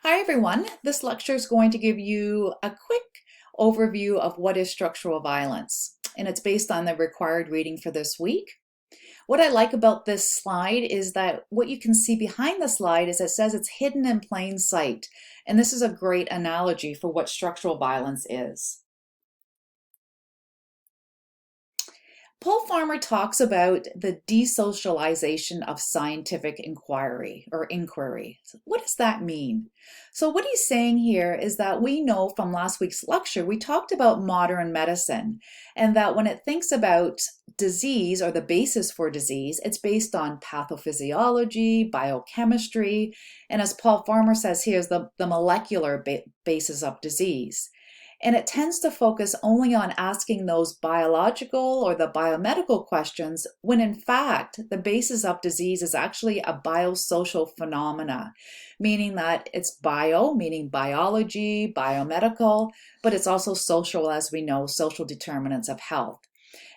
Hi everyone, this lecture is going to give you a quick overview of what is structural violence, and it's based on the required reading for this week. What I like about this slide is that what you can see behind the slide is it says it's hidden in plain sight, and this is a great analogy for what structural violence is. Paul Farmer talks about the desocialization of scientific inquiry or inquiry. What does that mean? So what he's saying here is that we know from last week's lecture, we talked about modern medicine and that when it thinks about disease or the basis for disease, it's based on pathophysiology, biochemistry, and as Paul Farmer says here, is the molecular basis of disease. And it tends to focus only on asking those biological or the biomedical questions when in fact the basis of disease is actually a biosocial phenomena, meaning that it's bio, meaning biology, biomedical, but it's also social, as we know, social determinants of health.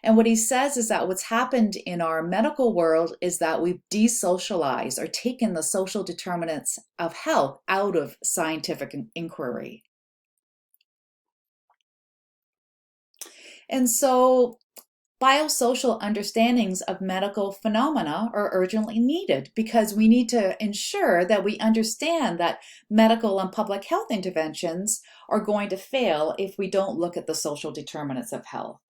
And what he says is that what's happened in our medical world is that we've desocialized or taken the social determinants of health out of scientific inquiry. And so biosocial understandings of medical phenomena are urgently needed because we need to ensure that we understand that medical and public health interventions are going to fail if we don't look at the social determinants of health.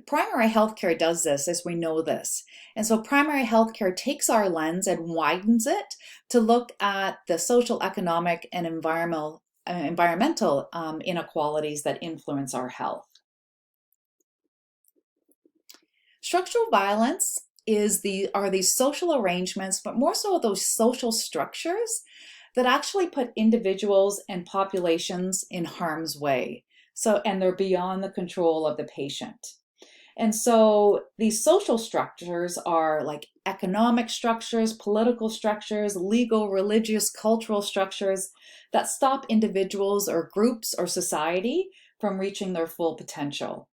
Primary healthcare does this, as we know this. And so primary healthcare takes our lens and widens it to look at the social, economic, and environmental inequalities that influence our health. Structural violence are these social arrangements, but more so those social structures that actually put individuals and populations in harm's way. And they're beyond the control of the patient. And so these social structures are like economic structures, political structures, legal, religious, cultural structures that stop individuals or groups or society from reaching their full potential.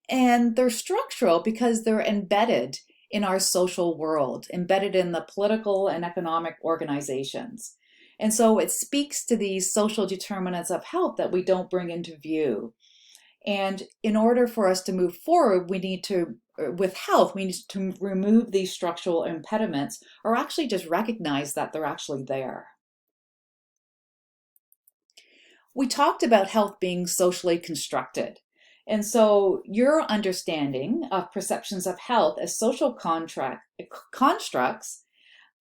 And they're structural because they're embedded in our social world, embedded in the political and economic organizations. And so it speaks to these social determinants of health that we don't bring into view. And in order for us to move forward, with health, we need to remove these structural impediments or actually just recognize that they're actually there. We talked about health being socially constructed. And so your understanding of perceptions of health as social constructs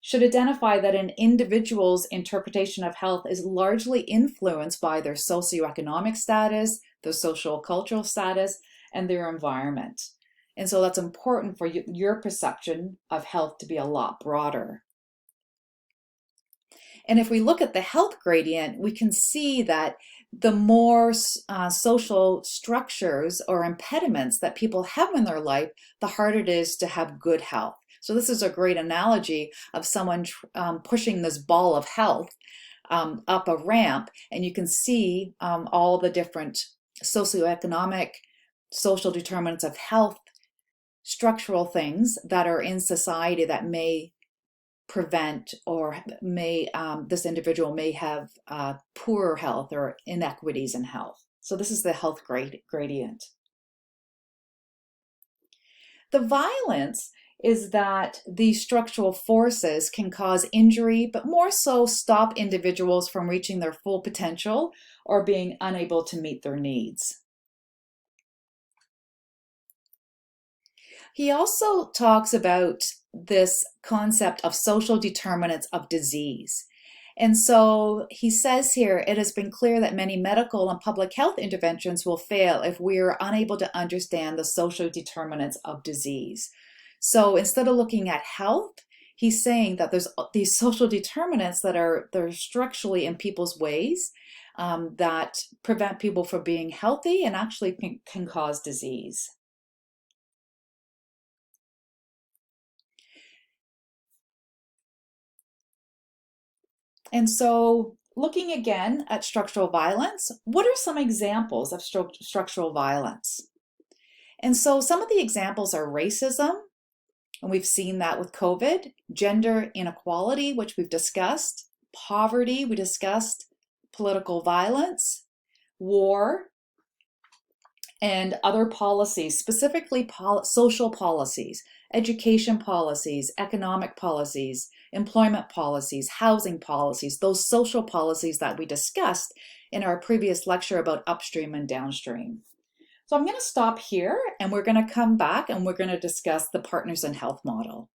should identify that an individual's interpretation of health is largely influenced by their socioeconomic status, their social cultural status, and their environment. And so that's important for your perception of health to be a lot broader. And if we look at the health gradient, we can see that the more social structures or impediments that people have in their life, the harder it is to have good health. So this is a great analogy of someone pushing this ball of health up a ramp, and you can see all the different socioeconomic, social determinants of health, structural things that are in society that may prevent or this individual may have poor health or inequities in health. So this is the health gradient. The violence is that these structural forces can cause injury, but more so stop individuals from reaching their full potential or being unable to meet their needs. He also talks about this concept of social determinants of disease. And so he says here, it has been clear that many medical and public health interventions will fail if we are unable to understand the social determinants of disease. So instead of looking at health, he's saying that there's these social determinants that are structurally in people's ways that prevent people from being healthy and actually can cause disease. And so looking again at structural violence, what are some examples of structural violence? And so some of the examples are racism, And we've seen that with COVID, gender inequality, which we've discussed, poverty, we discussed, political violence, war, and other policies, specifically social policies, education policies, economic policies, employment policies, housing policies, those social policies that we discussed in our previous lecture about upstream and downstream. So I'm going to stop here and we're going to come back and we're going to discuss the Partners in Health model.